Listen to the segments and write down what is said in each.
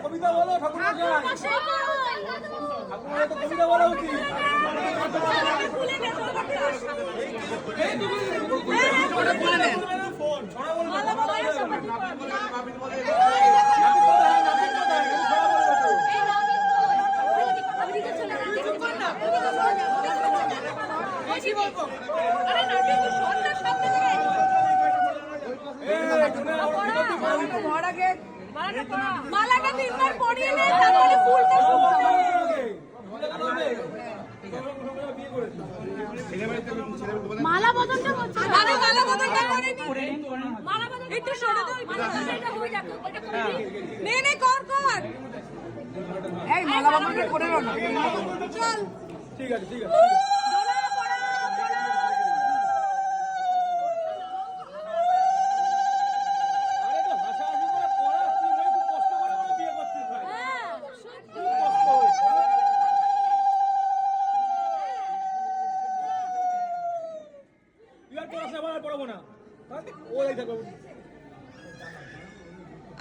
কবিতা বলো ঠাকুর কবিতা বলা উচিত। মালাটা তিনবার পরিয়ে নেন, তারপরে ফুলটা মালা বদলটা হচ্ছে। আরে মালা বদলটা করেনি, মালা বদল একটু সরে দাও, মালা বদলটা হয়ে যাক, ওটা করে নে নে কর কর। এই মালা বদলটা করে নাও না, চল ঠিক আছে ঠিক আছে।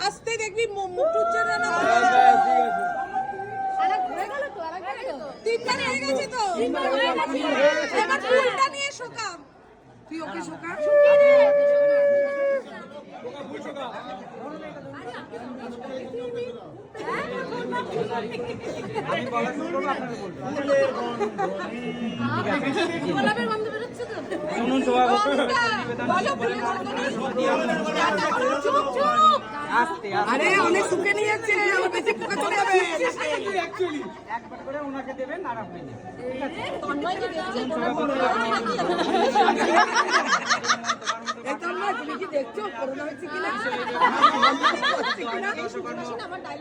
আস্তে দেখবি মুখ উচ্চারণ না। তিনবার হয়ে গেছে তো, এবার ফুলটা নিয়ে শোকা। তুই ওকে শোকা। আরে অনেক সুখে নিয়েছে, আমার বেশি পোকা চলে যাবে। একবার করে ওনাকে দেবেন আর আপনি তুমি কি দেখছো করোনা হচ্ছে কিনা?